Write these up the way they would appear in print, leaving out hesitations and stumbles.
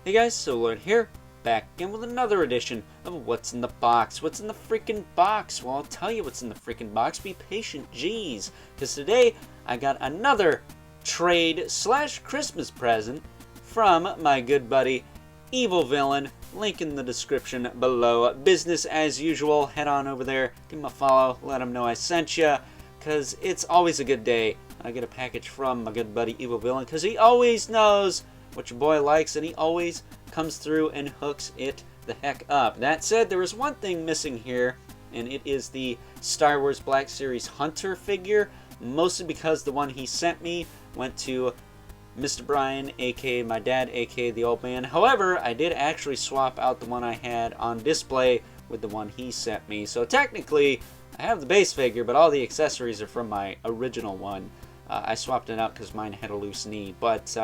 Hey guys, so Lord here, back again with another edition of What's in the Box. What's in the freaking box? Well, I'll tell you what's in the freaking box. Be patient, jeez. Because today, I got another trade/Christmas present from my good buddy, Evil Villain. Link in the description below. Business as usual, head on over there, give him a follow, let him know I sent you. Because it's always a good day. I get a package from my good buddy, Evil Villain, because he always knows what your boy likes, and he always comes through and hooks it the heck up. That said, there is one thing missing here, and it is the Star Wars Black Series Hunter figure, mostly because the one he sent me went to Mr. Brian, aka my dad, aka the old man. However, I did actually swap out the one I had on display with the one he sent me. So technically, I have the base figure, but all the accessories are from my original one. I swapped it out because mine had a loose knee. But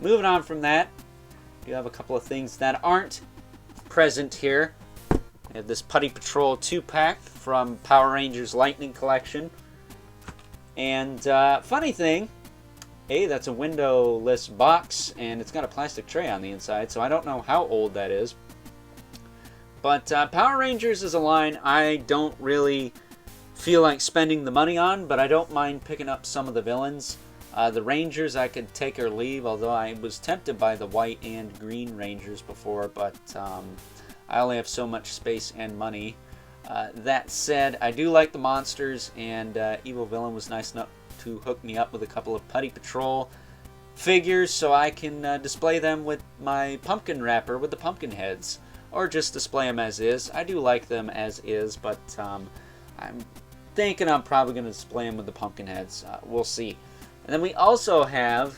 moving on from that, we have a couple of things that aren't present here. I have this Putty Patrol 2-pack from Power Rangers Lightning Collection. And funny thing, that's a windowless box, and it's got a plastic tray on the inside, so I don't know how old that is. But Power Rangers is a line I don't really feel like spending the money on, but I don't mind picking up some of the villains. The Rangers I could take or leave, although I was tempted by the white and green Rangers before, but I only have so much space and money. That said, I do like the monsters, and Evil Villain was nice enough to hook me up with a couple of Putty Patrol figures so I can display them with my pumpkin wrapper with the pumpkin heads, or just display them as is. I do like them as is, but I'm thinking I'm probably going to display them with the pumpkin heads. We'll see. And then we also have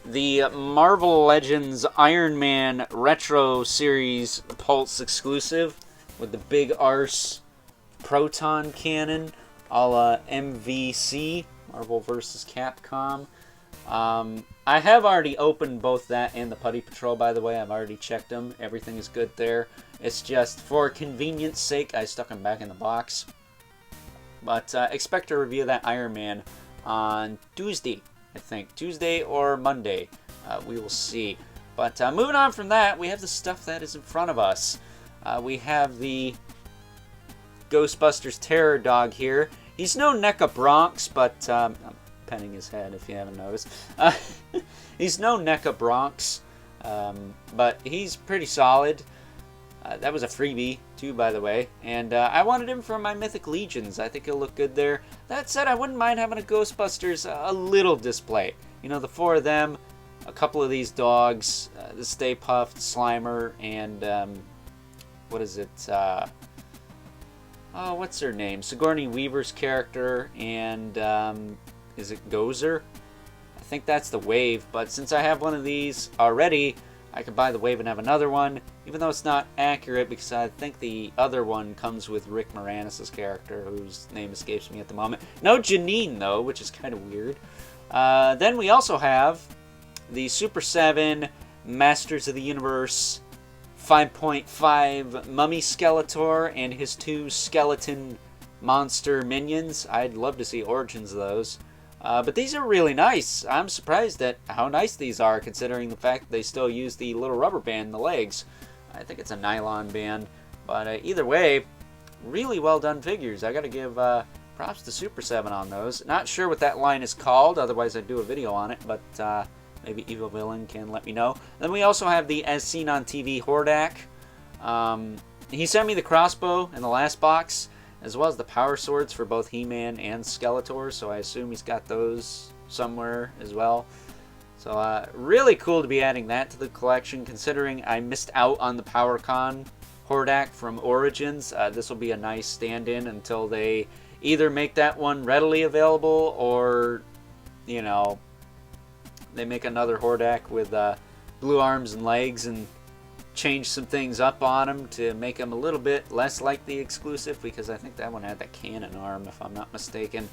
the Marvel Legends Iron Man Retro Series Pulse exclusive with the big arse proton cannon a la MVC, Marvel vs. Capcom. I have already opened both that and the Putty Patrol, by the way. I've already checked them. Everything is good there. It's just, for convenience sake, I stuck them back in the box. But expect to review that Iron Man on Tuesday, I think. Tuesday or Monday. We will see. But moving on from that, we have the stuff that is in front of us. We have the Ghostbusters Terror Dog here. He's no NECA Bronx, but I'm penning his head if you haven't noticed. He's no NECA Bronx, but he's pretty solid. That was a freebie, too, by the way. And I wanted him for my Mythic Legions. I think he'll look good there. That said, I wouldn't mind having a Ghostbusters a little display. You know, the four of them, a couple of these dogs, the Stay Puft, Slimer, and what is it? What's her name? Sigourney Weaver's character, and is it Gozer? I think that's the Wave, but since I have one of these already, I could buy the Wave and have another one, even though it's not accurate because I think the other one comes with Rick Moranis' character, whose name escapes me at the moment. No Janine, though, which is kind of weird. Then we also have the Super 7 Masters of the Universe 5.5 Mummy Skeletor and his two skeleton monster minions. I'd love to see origins of those. But these are really nice. I'm surprised at how nice these are, considering the fact that they still use the little rubber band in the legs. I think it's a nylon band. But either way, really well done figures. I gotta give props to Super 7 on those. Not sure what that line is called, otherwise I'd do a video on it, but maybe Evil Villain can let me know. Then we also have the As Seen on TV Hordak. He sent me the crossbow in the last box, as well as the power swords for both He-Man and Skeletor, so I assume he's got those somewhere as well. So really cool to be adding that to the collection, considering I missed out on the PowerCon Hordak from Origins. This will be a nice stand-in until they either make that one readily available, or, you know, they make another Hordak with blue arms and legs and change some things up on him to make him a little bit less like the exclusive, because I think that one had that cannon arm, if I'm not mistaken.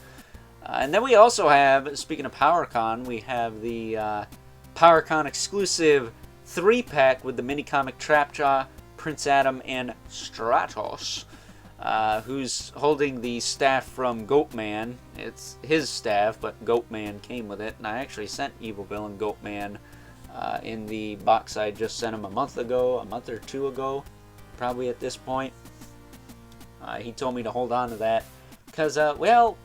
And then we also have, speaking of PowerCon, we have the PowerCon exclusive 3-pack with the mini comic Trapjaw, Prince Adam, and Stratos, who's holding the staff from Goatman. It's his staff, but Goatman came with it, and I actually sent Evil Villain Goatman in the box I just sent him a month or two ago, probably at this point. He told me to hold on to that because, well,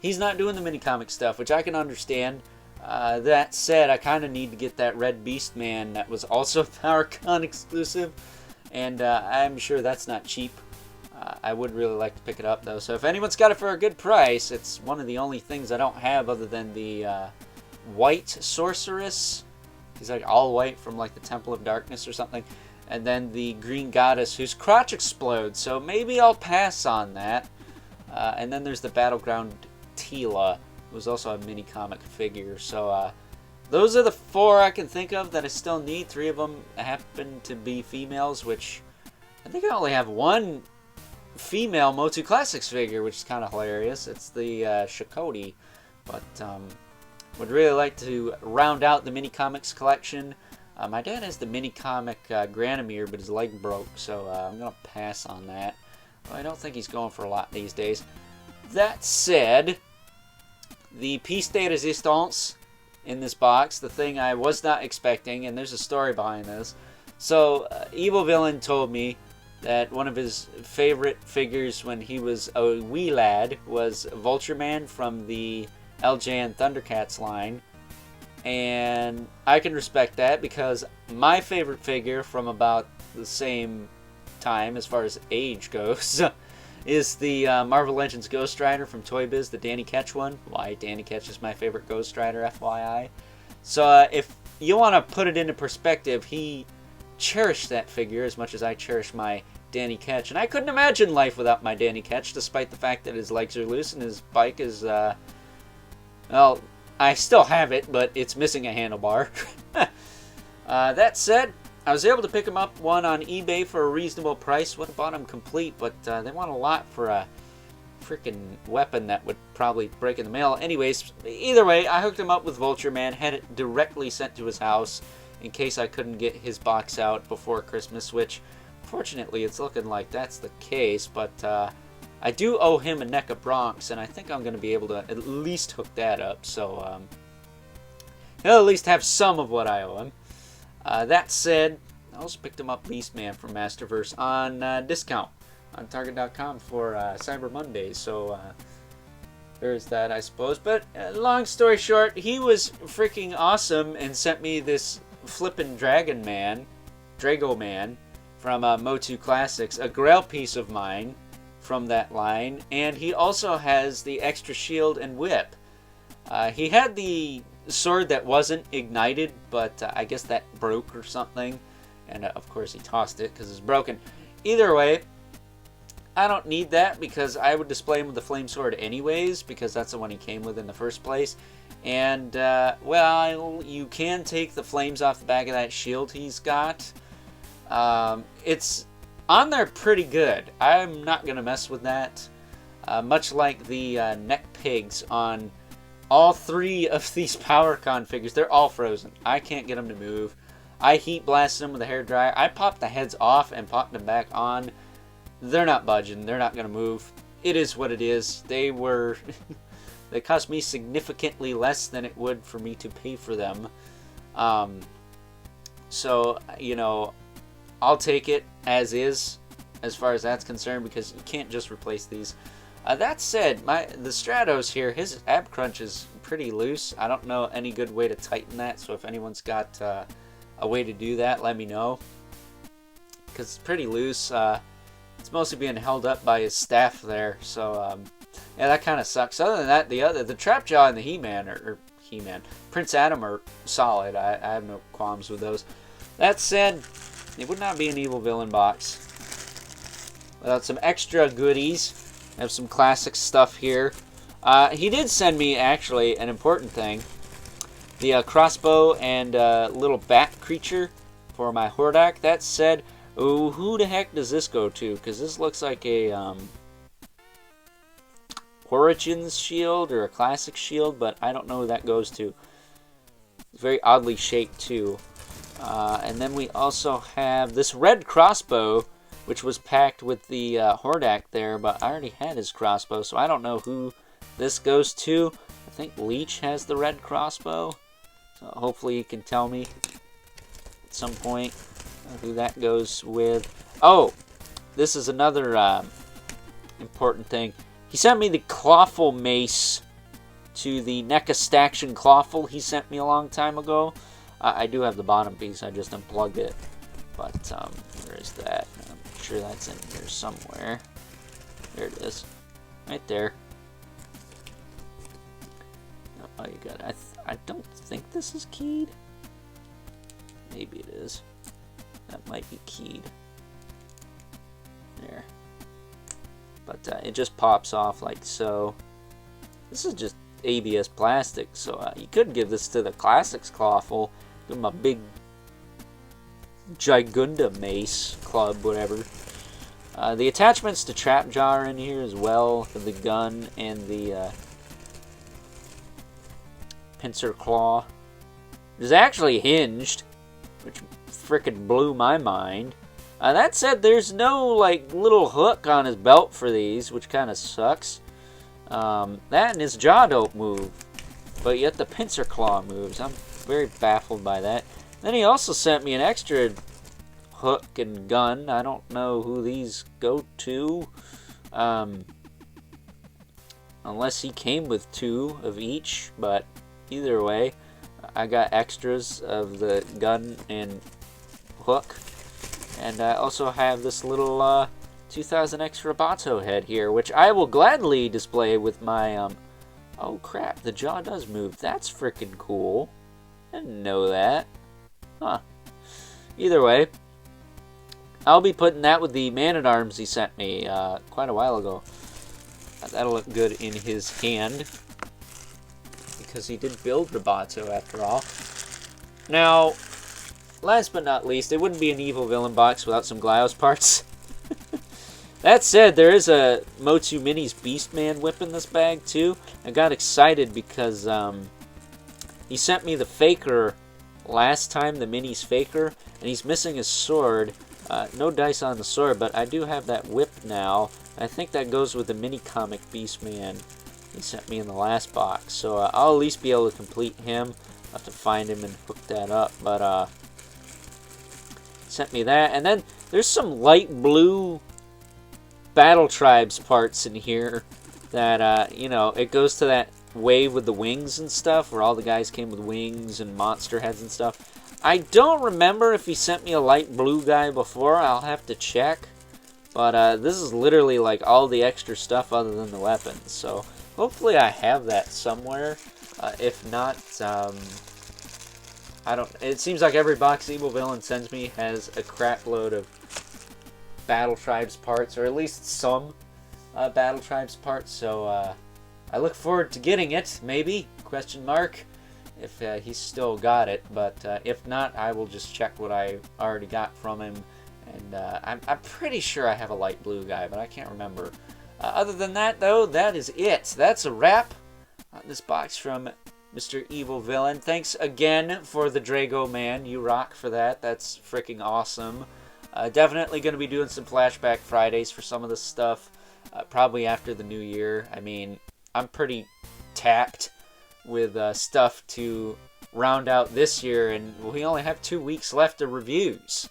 he's not doing the mini comic stuff, which I can understand. That said, I kind of need to get that Red Beast Man that was also PowerCon exclusive, and I'm sure that's not cheap. I would really like to pick it up, though. So if anyone's got it for a good price, it's one of the only things I don't have other than the White Sorceress. He's like all white from like the Temple of Darkness or something. And then the Green Goddess whose crotch explodes. So maybe I'll pass on that. And then there's the Battleground Tila, who's also a mini comic figure. So those are the 4 I can think of that I still need. 3 of them happen to be females, which I think I only have 1 female Motu Classics figure, which is kind of hilarious. It's the Shakoti, but would really like to round out the mini comics collection. My dad has the mini comic Granomir, but his leg broke, so I'm gonna pass on that. Well, I don't think he's going for a lot these days. That said, the piece de resistance in this box, the thing I was not expecting, and there's a story behind this. So Evil Villain told me that one of his favorite figures when he was a wee lad was Vulture Man from the LJ and Thundercats line. And I can respect that because my favorite figure from about the same time as far as age goes is the Marvel Legends Ghost Rider from Toy Biz, the Danny Ketch one. Why Danny Ketch is my favorite Ghost Rider, FYI. So if you want to put it into perspective, he cherished that figure as much as I cherish my Danny Ketch. And I couldn't imagine life without my Danny Ketch, despite the fact that his legs are loose and his bike is, well, I still have it, but it's missing a handlebar. That said, I was able to pick him up one on eBay for a reasonable price. Would have bought him complete, but they want a lot for a freaking weapon that would probably break in the mail. Anyways, either way, I hooked him up with Vulture Man, had it directly sent to his house in case I couldn't get his box out before Christmas, which fortunately it's looking like that's the case, but I do owe him a NECA Bronx, and I think I'm going to be able to at least hook that up, so he'll at least have some of what I owe him. That said, I also picked him up Beastman from Masterverse on discount on Target.com for Cyber Monday, so there's that, I suppose. But long story short, he was freaking awesome and sent me this flippin' Drago Man from Motu Classics, a grail piece of mine from that line, and he also has the extra shield and whip. He had the sword that wasn't ignited, but I guess that broke or something, and of course he tossed it because it's broken. Either way, I don't need that because I would display him with the flame sword anyways, because that's the one he came with in the first place. And well, you can take the flames off the back of that shield he's got. It's on there pretty good. I'm not gonna mess with that. Much like the neck pigs on all 3 of these PowerCon figures, they're all frozen. I can't get them to move. I heat blasted them with a hairdryer. I popped the heads off and popped them back on. They're not budging. They're not going to move. It is what it is. They were... they cost me significantly less than it would for me to pay for them. So, you know, I'll take it as is as far as that's concerned because you can't just replace these. That said, the Stratos here, his ab crunch is pretty loose. I don't know any good way to tighten that, so if anyone's got a way to do that, let me know. Because it's pretty loose. It's mostly being held up by his staff there, so yeah, that kind of sucks. Other than that, the Trapjaw and the He-Man, Prince Adam are solid. I have no qualms with those. That said, it would not be an Evil Villain box without some extra goodies. I have some classic stuff here. He did send me, actually, an important thing. The crossbow and little bat creature for my Hordak. That said, ooh, who the heck does this go to? Because this looks like a Origins shield or a classic shield, but I don't know who that goes to. It's very oddly shaped, too. And then we also have this red crossbow, which was packed with the Hordak there, but I already had his crossbow, so I don't know who this goes to. I think Leech has the red crossbow, so hopefully you can tell me. at some point who that goes with. Oh, this is another important thing. He sent me the Clawful Mace to the NECA Staction Clawful he sent me a long time ago. I do have the bottom piece, I just unplugged it. But, where is that? I'm sure that's in here somewhere. There it is. Right there. Oh, you got it. I don't think this is keyed. Maybe it is. That might be keyed. There. But it just pops off like so. This is just ABS plastic, so you could give this to the Classics Clawful. Give them a big Gigunda Mace Club, whatever. The attachments to Trapjaw are in here as well, for the gun and the pincer claw. It's actually hinged, which frickin' blew my mind. That said, there's no like little hook on his belt for these, which kind of sucks. That and his jaw don't move, but yet the pincer claw moves. I'm very baffled by that. Then he also sent me an extra hook and gun. I don't know who these go to, unless he came with 2 of each, but either way, I got extras of the gun and hook. And I also have this little 2000X Roboto head here, which I will gladly display with my, oh crap, the jaw does move. That's freaking cool. I didn't know that. Huh. Either way, I'll be putting that with the Man-at-Arms he sent me quite a while ago. That'll look good in his hand, because he did build Roboto after all. Now, last but not least, it wouldn't be an Evil Villain box without some Glyos parts. That said, there is a Motu Minis Beastman whip in this bag too. I got excited because he sent me the Faker last time, the Minis Faker, and he's missing his sword. No dice on the sword, but I do have that whip now. I think that goes with the mini comic Beastman he sent me in the last box. So I'll at least be able to complete him. I'll have to find him and hook that up, but sent me that. And then there's some light blue Battle Tribes parts in here that, you know, it goes to that wave with the wings and stuff, where all the guys came with wings and monster heads and stuff. I don't remember if he sent me a light blue guy before. I'll have to check. But this is literally like all the extra stuff other than the weapons. So hopefully I have that somewhere. If not, I don't. It seems like every box Evil Villain sends me has a crap load of Battle Tribes parts, or at least some Battle Tribes parts. So I look forward to getting it. Maybe ? If he's still got it, but if not, I will just check what I already got from him. And I'm pretty sure I have a light blue guy, but I can't remember. Other than that, though, that is it. That's a wrap on this box from Mr. Evil Villain. Thanks again for the Drago Man. You rock for that. That's freaking awesome. Definitely going to be doing some Flashback Fridays for some of this stuff. Probably after the new year. I mean, I'm pretty tapped with stuff to round out this year, and we only have 2 weeks left of reviews.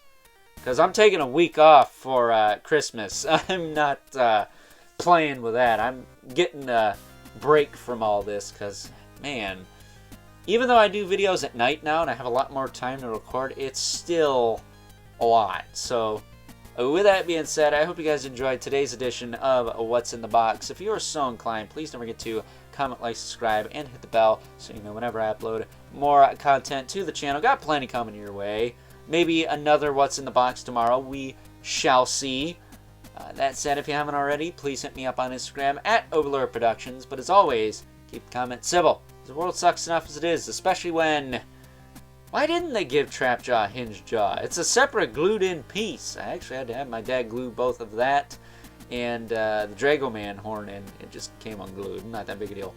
Because I'm taking a week off for Christmas. I'm not playing with that. I'm getting a break from all this because, man, even though I do videos at night now and I have a lot more time to record, it's still a lot. So with that being said, I hope you guys enjoyed today's edition of What's in the Box. If you are so inclined, please don't forget to comment, like, subscribe, and hit the bell so you know whenever I upload more content to the channel. Got plenty coming your way. Maybe another What's in the Box tomorrow. We shall see. That said, if you haven't already, please hit me up on Instagram at Overlord Productions. But as always, keep the comments civil. The world sucks enough as it is, especially when... Why didn't they give Trapjaw Hinged Jaw? It's a separate glued-in piece. I actually had to have my dad glue both of that and the Drago Man horn in. It just came unglued. Not that big a deal.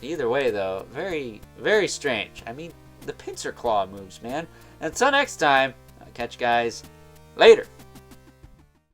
Either way, though, very, very strange. I mean, the pincer claw moves, man. And until next time, I'll catch you guys later.